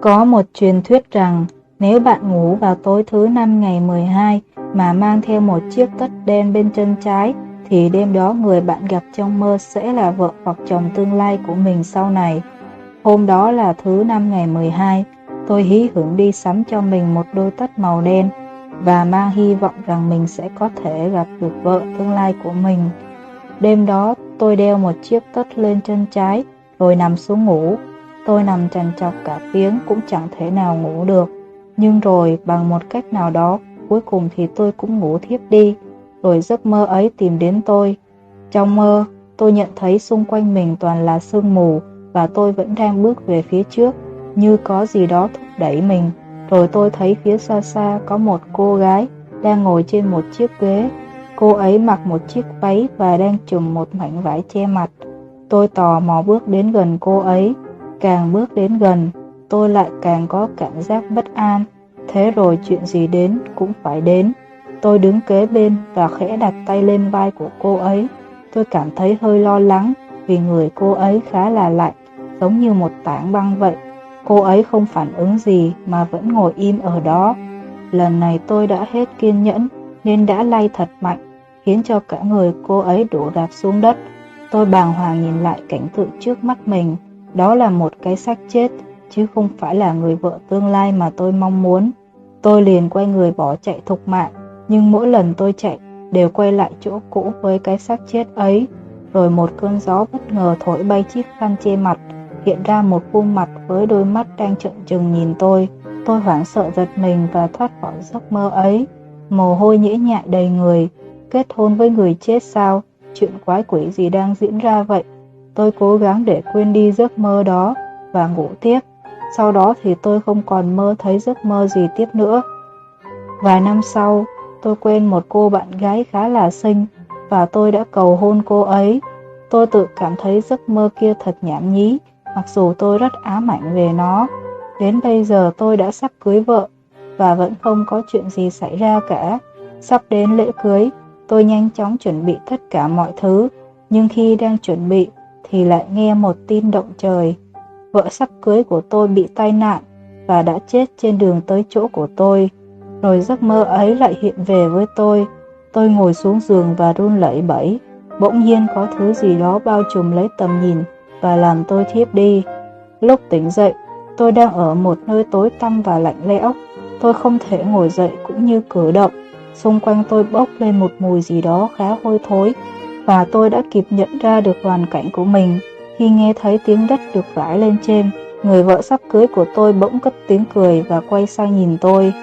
Có một truyền thuyết rằng nếu bạn ngủ vào tối thứ 5 ngày 12 mà mang theo một chiếc tất đen bên chân trái thì đêm đó người bạn gặp trong mơ sẽ là vợ hoặc chồng tương lai của mình sau này. Hôm đó là thứ 5 ngày 12, tôi hí hửng đi sắm cho mình một đôi tất màu đen và mang hy vọng rằng mình sẽ có thể gặp được vợ tương lai của mình. Đêm đó tôi đeo một chiếc tất lên chân trái rồi nằm xuống ngủ. Tôi nằm trằn trọc cả tiếng cũng chẳng thể nào ngủ được. Nhưng rồi bằng một cách nào đó, cuối cùng thì tôi cũng ngủ thiếp đi. Rồi giấc mơ ấy tìm đến tôi. Trong mơ, tôi nhận thấy xung quanh mình toàn là sương mù và tôi vẫn đang bước về phía trước, như có gì đó thúc đẩy mình. Rồi tôi thấy phía xa xa có một cô gái đang ngồi trên một chiếc ghế. Cô ấy mặc một chiếc váy và đang trùm một mảnh vải che mặt. Tôi tò mò bước đến gần cô ấy. Càng bước đến gần, tôi lại càng có cảm giác bất an. Thế rồi chuyện gì đến cũng phải đến. Tôi đứng kế bên và khẽ đặt tay lên vai của cô ấy. Tôi cảm thấy hơi lo lắng vì người cô ấy khá là lạnh, giống như một tảng băng vậy. Cô ấy không phản ứng gì mà vẫn ngồi im ở đó. Lần này tôi đã hết kiên nhẫn nên đã lay thật mạnh, khiến cho cả người cô ấy đổ rạp xuống đất. Tôi bàng hoàng nhìn lại cảnh tượng trước mắt mình. Đó là một cái xác chết, chứ không phải là người vợ tương lai mà tôi mong muốn. Tôi liền quay người bỏ chạy thục mạng, nhưng mỗi lần tôi chạy đều quay lại chỗ cũ với cái xác chết ấy. Rồi một cơn gió bất ngờ thổi bay chiếc khăn che mặt, hiện ra một khuôn mặt với đôi mắt đang trợn trừng nhìn tôi. Tôi hoảng sợ giật mình và thoát khỏi giấc mơ ấy. Mồ hôi nhễ nhại đầy người. Kết hôn với người chết sao? Chuyện quái quỷ gì đang diễn ra vậy? Tôi cố gắng để quên đi giấc mơ đó và ngủ tiếp. Sau đó thì tôi không còn mơ thấy giấc mơ gì tiếp nữa. Vài năm sau, tôi quen một cô bạn gái khá là xinh và tôi đã cầu hôn cô ấy. Tôi tự cảm thấy giấc mơ kia thật nhảm nhí, mặc dù tôi rất ám ảnh về nó. Đến bây giờ tôi đã sắp cưới vợ và vẫn không có chuyện gì xảy ra cả. Sắp đến lễ cưới, tôi nhanh chóng chuẩn bị tất cả mọi thứ, nhưng khi đang chuẩn bị thì lại nghe một tin động trời. Vợ sắp cưới của tôi bị tai nạn và đã chết trên đường tới chỗ của tôi. Rồi giấc mơ ấy lại hiện về với tôi. Tôi ngồi xuống giường và run lẩy bẩy. Bỗng nhiên có thứ gì đó bao trùm lấy tầm nhìn và làm tôi thiếp đi. Lúc tỉnh dậy, tôi đang ở một nơi tối tăm và lạnh lẽo. Tôi không thể ngồi dậy cũng như cử động. Xung quanh tôi bốc lên một mùi gì đó khá hôi thối, và tôi đã kịp nhận ra được hoàn cảnh của mình khi nghe thấy tiếng đất được rải lên trên. Người vợ sắp cưới của tôi bỗng cất tiếng cười và quay sang nhìn tôi.